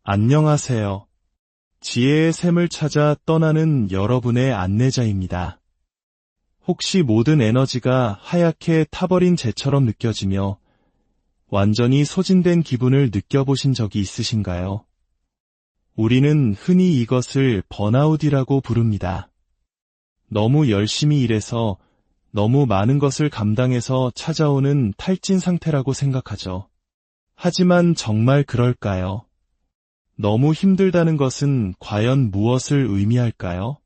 안녕하세요. 지혜의 샘을 찾아 떠나는 여러분의 안내자입니다. 혹시 모든 에너지가 하얗게 타버린 재처럼 느껴지며 완전히 소진된 기분을 느껴보신 적이 있으신가요? 우리는 흔히 이것을 번아웃이라고 부릅니다. 너무 열심히 일해서 너무 많은 것을 감당해서 찾아오는 탈진 상태라고 생각하죠. 하지만 정말 그럴까요? 너무 힘들다는 것은 과연 무엇을 의미할까요?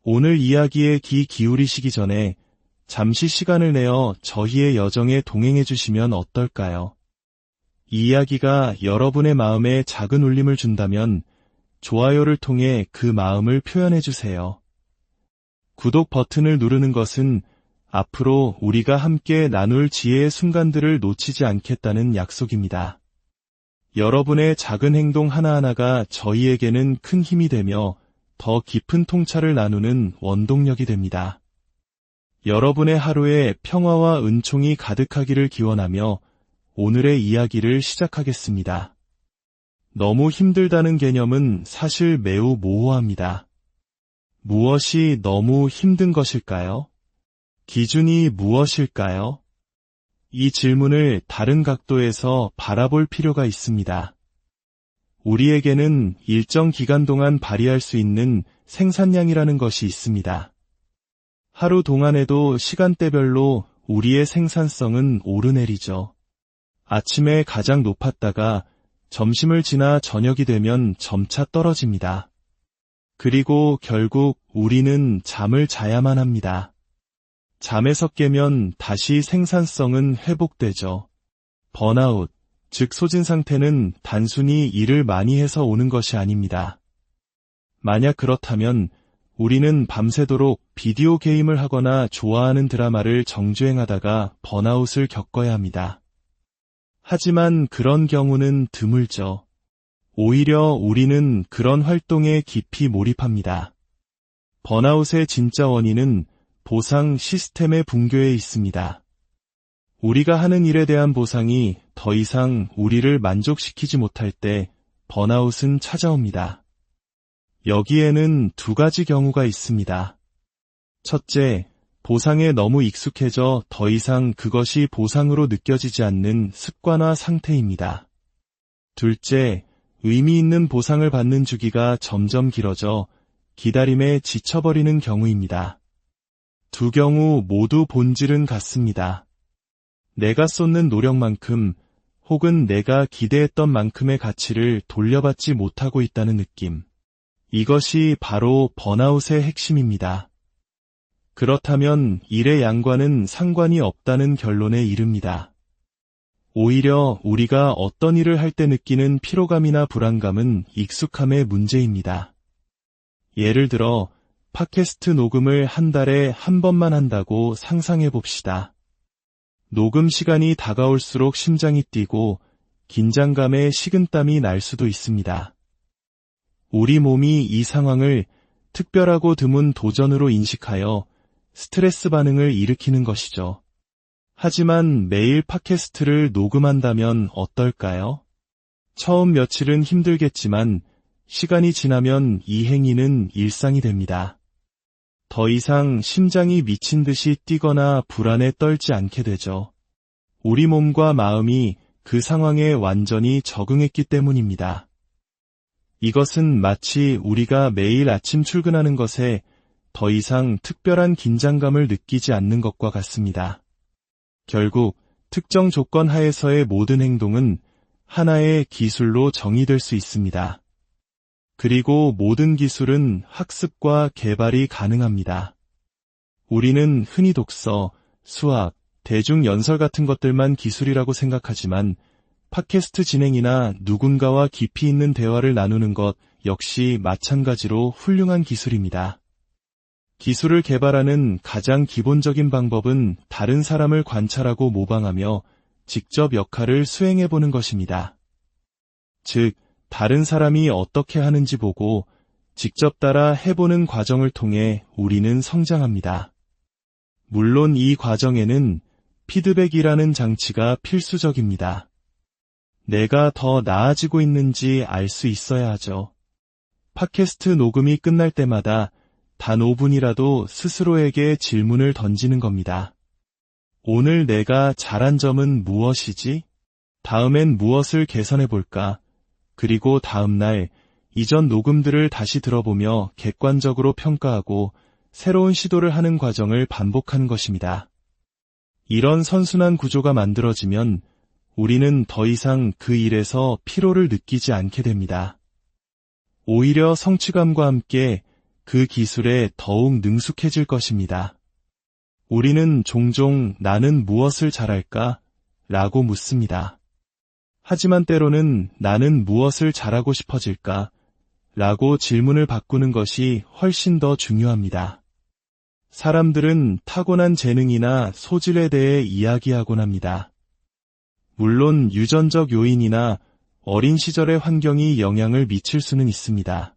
오늘 이야기에 귀 기울이시기 전에 잠시 시간을 내어 저희의 여정에 동행해 주시면 어떨까요? 이 이야기가 여러분의 마음에 작은 울림을 준다면 좋아요를 통해 그 마음을 표현해 주세요. 구독 버튼을 누르는 것은 앞으로 우리가 함께 나눌 지혜의 순간들을 놓치지 않겠다는 약속입니다. 여러분의 작은 행동 하나하나가 저희에게는 큰 힘이 되며 더 깊은 통찰을 나누는 원동력이 됩니다. 여러분의 하루에 평화와 은총이 가득하기를 기원하며 오늘의 이야기를 시작하겠습니다. 너무 힘들다는 개념은 사실 매우 모호합니다. 무엇이 너무 힘든 것일까요? 기준이 무엇일까요? 이 질문을 다른 각도에서 바라볼 필요가 있습니다. 우리에게는 일정 기간 동안 발휘할 수 있는 생산량이라는 것이 있습니다. 하루 동안에도 시간대별로 우리의 생산성은 오르내리죠. 아침에 가장 높았다가 점심을 지나 저녁이 되면 점차 떨어집니다. 그리고 결국 우리는 잠을 자야만 합니다. 잠에서 깨면 다시 생산성은 회복되죠. 번아웃, 즉 소진 상태는 단순히 일을 많이 해서 오는 것이 아닙니다. 만약 그렇다면 우리는 밤새도록 비디오 게임을 하거나 좋아하는 드라마를 정주행하다가 번아웃을 겪어야 합니다. 하지만 그런 경우는 드물죠. 오히려 우리는 그런 활동에 깊이 몰입합니다. 번아웃의 진짜 원인은 보상 시스템의 붕괴에 있습니다. 우리가 하는 일에 대한 보상이 더 이상 우리를 만족시키지 못할 때 번아웃은 찾아옵니다. 여기에는 두 가지 경우가 있습니다. 첫째, 보상에 너무 익숙해져 더 이상 그것이 보상으로 느껴지지 않는 습관화 상태입니다. 둘째, 의미 있는 보상을 받는 주기가 점점 길어져 기다림에 지쳐버리는 경우입니다. 두 경우 모두 본질은 같습니다. 내가 쏟는 노력만큼 혹은 내가 기대했던 만큼의 가치를 돌려받지 못하고 있다는 느낌. 이것이 바로 번아웃의 핵심입니다. 그렇다면 일의 양과는 상관이 없다는 결론에 이릅니다. 오히려 우리가 어떤 일을 할 때 느끼는 피로감이나 불안감은 익숙함의 문제입니다. 예를 들어 팟캐스트 녹음을 한 달에 한 번만 한다고 상상해 봅시다. 녹음 시간이 다가올수록 심장이 뛰고 긴장감에 식은땀이 날 수도 있습니다. 우리 몸이 이 상황을 특별하고 드문 도전으로 인식하여 스트레스 반응을 일으키는 것이죠. 하지만 매일 팟캐스트를 녹음한다면 어떨까요? 처음 며칠은 힘들겠지만 시간이 지나면 이 행위는 일상이 됩니다. 더 이상 심장이 미친 듯이 뛰거나 불안에 떨지 않게 되죠. 우리 몸과 마음이 그 상황에 완전히 적응했기 때문입니다. 이것은 마치 우리가 매일 아침 출근하는 것에 더 이상 특별한 긴장감을 느끼지 않는 것과 같습니다. 결국 특정 조건 하에서의 모든 행동은 하나의 기술로 정의될 수 있습니다. 그리고 모든 기술은 학습과 개발이 가능합니다. 우리는 흔히 독서, 수학, 대중연설 같은 것들만 기술이라고 생각하지만 팟캐스트 진행이나 누군가와 깊이 있는 대화를 나누는 것 역시 마찬가지로 훌륭한 기술입니다. 기술을 개발하는 가장 기본적인 방법은 다른 사람을 관찰하고 모방하며 직접 역할을 수행해보는 것입니다. 즉, 다른 사람이 어떻게 하는지 보고 직접 따라 해보는 과정을 통해 우리는 성장합니다. 물론 이 과정에는 피드백이라는 장치가 필수적입니다. 내가 더 나아지고 있는지 알 수 있어야 하죠. 팟캐스트 녹음이 끝날 때마다 단 5분이라도 스스로에게 질문을 던지는 겁니다. 오늘 내가 잘한 점은 무엇이지? 다음엔 무엇을 개선해 볼까? 그리고 다음날 이전 녹음들을 다시 들어보며 객관적으로 평가하고 새로운 시도를 하는 과정을 반복하는 것입니다. 이런 선순환 구조가 만들어지면 우리는 더 이상 그 일에서 피로를 느끼지 않게 됩니다. 오히려 성취감과 함께 그 기술에 더욱 능숙해질 것입니다. 우리는 종종 나는 무엇을 잘할까? 라고 묻습니다. 하지만 때로는 나는 무엇을 잘하고 싶어질까? 라고 질문을 바꾸는 것이 훨씬 더 중요합니다. 사람들은 타고난 재능이나 소질에 대해 이야기하곤 합니다. 물론 유전적 요인이나 어린 시절의 환경이 영향을 미칠 수는 있습니다.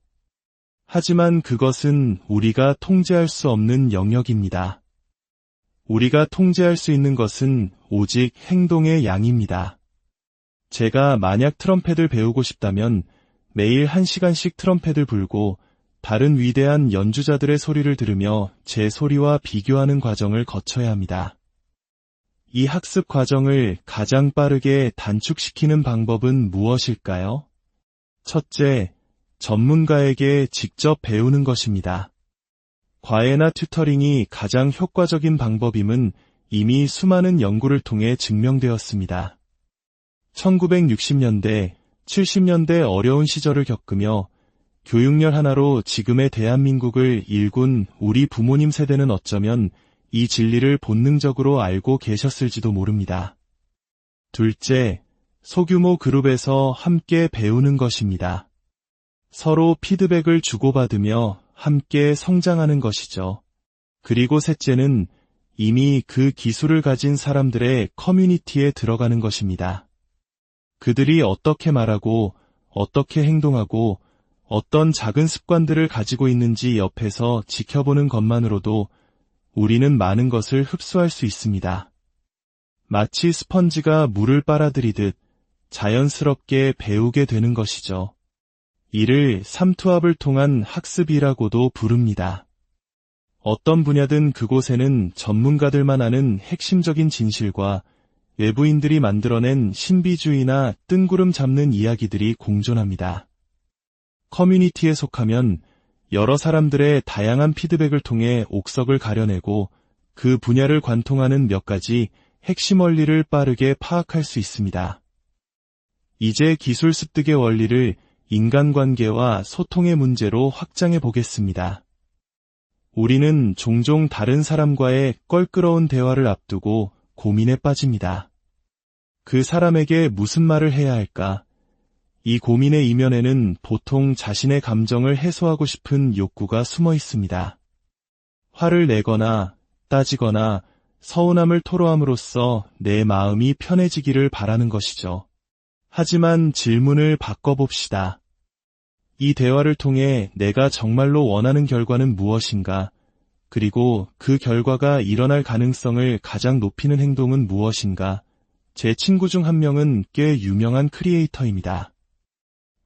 하지만 그것은 우리가 통제할 수 없는 영역입니다. 우리가 통제할 수 있는 것은 오직 행동의 양입니다. 제가 만약 트럼펫을 배우고 싶다면 매일 1시간씩 트럼펫을 불고 다른 위대한 연주자들의 소리를 들으며 제 소리와 비교하는 과정을 거쳐야 합니다. 이 학습 과정을 가장 빠르게 단축시키는 방법은 무엇일까요? 첫째, 전문가에게 직접 배우는 것입니다. 과외나 튜터링이 가장 효과적인 방법임은 이미 수많은 연구를 통해 증명되었습니다. 1960년대, 70년대 어려운 시절을 겪으며 교육열 하나로 지금의 대한민국을 일군 우리 부모님 세대는 어쩌면 이 진리를 본능적으로 알고 계셨을지도 모릅니다. 둘째, 소규모 그룹에서 함께 배우는 것입니다. 서로 피드백을 주고받으며 함께 성장하는 것이죠. 그리고 셋째는 이미 그 기술을 가진 사람들의 커뮤니티에 들어가는 것입니다. 그들이 어떻게 말하고 어떻게 행동하고 어떤 작은 습관들을 가지고 있는지 옆에서 지켜보는 것만으로도 우리는 많은 것을 흡수할 수 있습니다. 마치 스펀지가 물을 빨아들이듯 자연스럽게 배우게 되는 것이죠. 이를 삼투압을 통한 학습이라고도 부릅니다. 어떤 분야든 그곳에는 전문가들만 아는 핵심적인 진실과 외부인들이 만들어낸 신비주의나 뜬구름 잡는 이야기들이 공존합니다. 커뮤니티에 속하면 여러 사람들의 다양한 피드백을 통해 옥석을 가려내고 그 분야를 관통하는 몇 가지 핵심 원리를 빠르게 파악할 수 있습니다. 이제 기술 습득의 원리를 인간관계와 소통의 문제로 확장해 보겠습니다. 우리는 종종 다른 사람과의 껄끄러운 대화를 앞두고 고민에 빠집니다. 그 사람에게 무슨 말을 해야 할까? 이 고민의 이면에는 보통 자신의 감정을 해소하고 싶은 욕구가 숨어 있습니다. 화를 내거나 따지거나 서운함을 토로함으로써 내 마음이 편해지기를 바라는 것이죠. 하지만 질문을 바꿔봅시다. 이 대화를 통해 내가 정말로 원하는 결과는 무엇인가? 그리고 그 결과가 일어날 가능성을 가장 높이는 행동은 무엇인가? 제 친구 중 한 명은 꽤 유명한 크리에이터입니다.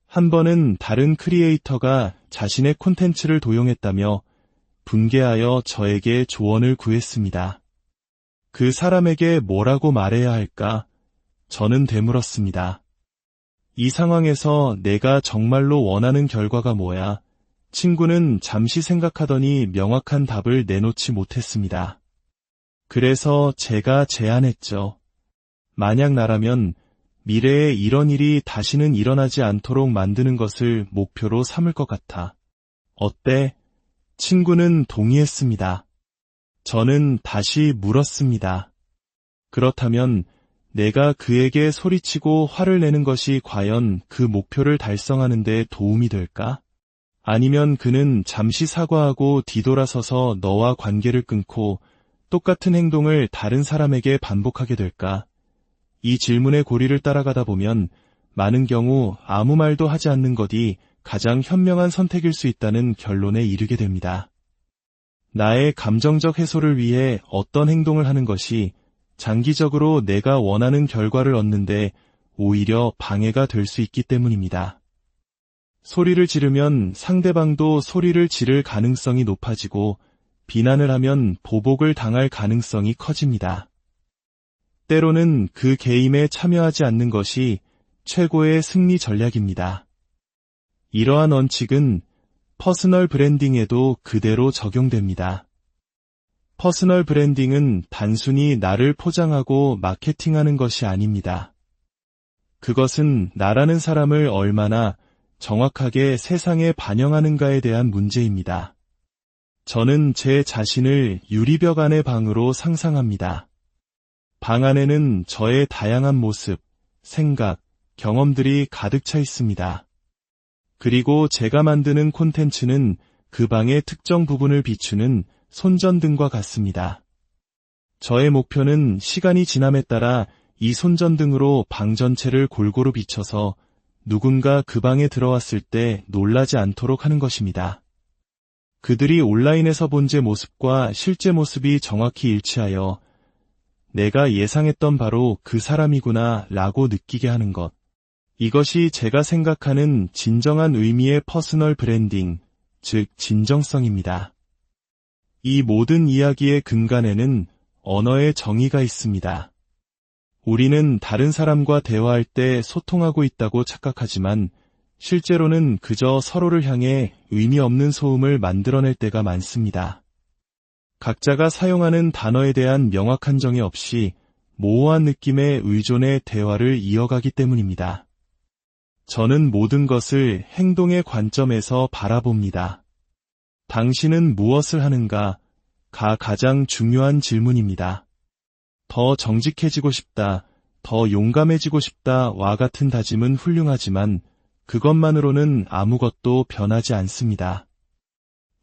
한 번은 다른 크리에이터가 자신의 콘텐츠를 도용했다며 분개하여 저에게 조언을 구했습니다. 그 사람에게 뭐라고 말해야 할까? 저는 되물었습니다. 이 상황에서 내가 정말로 원하는 결과가 뭐야? 친구는 잠시 생각하더니 명확한 답을 내놓지 못했습니다. 그래서 제가 제안했죠. 만약 나라면 미래에 이런 일이 다시는 일어나지 않도록 만드는 것을 목표로 삼을 것 같아. 어때? 친구는 동의했습니다. 저는 다시 물었습니다. 그렇다면 내가 그에게 소리치고 화를 내는 것이 과연 그 목표를 달성하는 데 도움이 될까? 아니면 그는 잠시 사과하고 뒤돌아서서 너와 관계를 끊고 똑같은 행동을 다른 사람에게 반복하게 될까? 이 질문의 고리를 따라가다 보면 많은 경우 아무 말도 하지 않는 것이 가장 현명한 선택일 수 있다는 결론에 이르게 됩니다. 나의 감정적 해소를 위해 어떤 행동을 하는 것이 장기적으로 내가 원하는 결과를 얻는데 오히려 방해가 될 수 있기 때문입니다. 소리를 지르면 상대방도 소리를 지를 가능성이 높아지고 비난을 하면 보복을 당할 가능성이 커집니다. 때로는 그 게임에 참여하지 않는 것이 최고의 승리 전략입니다. 이러한 원칙은 퍼스널 브랜딩에도 그대로 적용됩니다. 퍼스널 브랜딩은 단순히 나를 포장하고 마케팅하는 것이 아닙니다. 그것은 나라는 사람을 얼마나 정확하게 세상에 반영하는가에 대한 문제입니다. 저는 제 자신을 유리벽 안의 방으로 상상합니다. 방 안에는 저의 다양한 모습, 생각, 경험들이 가득 차 있습니다. 그리고 제가 만드는 콘텐츠는 그 방의 특정 부분을 비추는 손전등과 같습니다. 저의 목표는 시간이 지남에 따라 이 손전등으로 방 전체를 골고루 비춰서 누군가 그 방에 들어왔을 때 놀라지 않도록 하는 것입니다. 그들이 온라인에서 본 제 모습과 실제 모습이 정확히 일치하여 내가 예상했던 바로 그 사람이구나 라고 느끼게 하는 것. 이것이 제가 생각하는 진정한 의미의 퍼스널 브랜딩, 즉 진정성입니다. 이 모든 이야기의 근간에는 언어의 정의가 있습니다. 우리는 다른 사람과 대화할 때 소통하고 있다고 착각하지만 실제로는 그저 서로를 향해 의미 없는 소음을 만들어낼 때가 많습니다. 각자가 사용하는 단어에 대한 명확한 정의 없이 모호한 느낌의 의존의 대화를 이어가기 때문입니다. 저는 모든 것을 행동의 관점에서 바라봅니다. 당신은 무엇을 하는가?가 가장 중요한 질문입니다. 더 정직해지고 싶다, 더 용감해지고 싶다와 같은 다짐은 훌륭하지만 그것만으로는 아무것도 변하지 않습니다.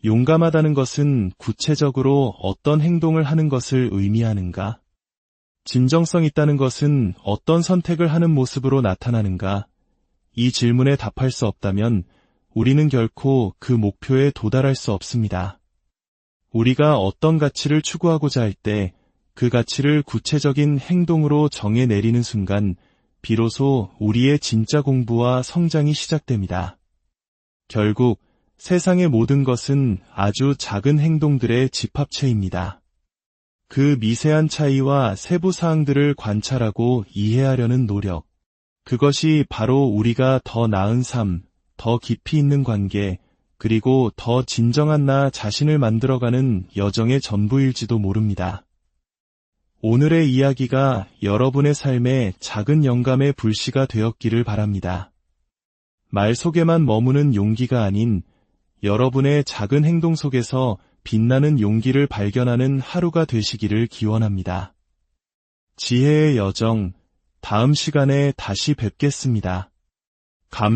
용감하다는 것은 구체적으로 어떤 행동을 하는 것을 의미하는가? 진정성 있다는 것은 어떤 선택을 하는 모습으로 나타나는가? 이 질문에 답할 수 없다면 우리는 결코 그 목표에 도달할 수 없습니다. 우리가 어떤 가치를 추구하고자 할 때 그 가치를 구체적인 행동으로 정해내리는 순간 비로소 우리의 진짜 공부와 성장이 시작됩니다. 결국 세상의 모든 것은 아주 작은 행동들의 집합체입니다. 그 미세한 차이와 세부 사항들을 관찰하고 이해하려는 노력. 그것이 바로 우리가 더 나은 삶, 더 깊이 있는 관계, 그리고 더 진정한 나 자신을 만들어가는 여정의 전부일지도 모릅니다. 오늘의 이야기가 여러분의 삶에 작은 영감의 불씨가 되었기를 바랍니다. 말 속에만 머무는 용기가 아닌 여러분의 작은 행동 속에서 빛나는 용기를 발견하는 하루가 되시기를 기원합니다. 지혜의 여정, 다음 시간에 다시 뵙겠습니다. 감사합니다.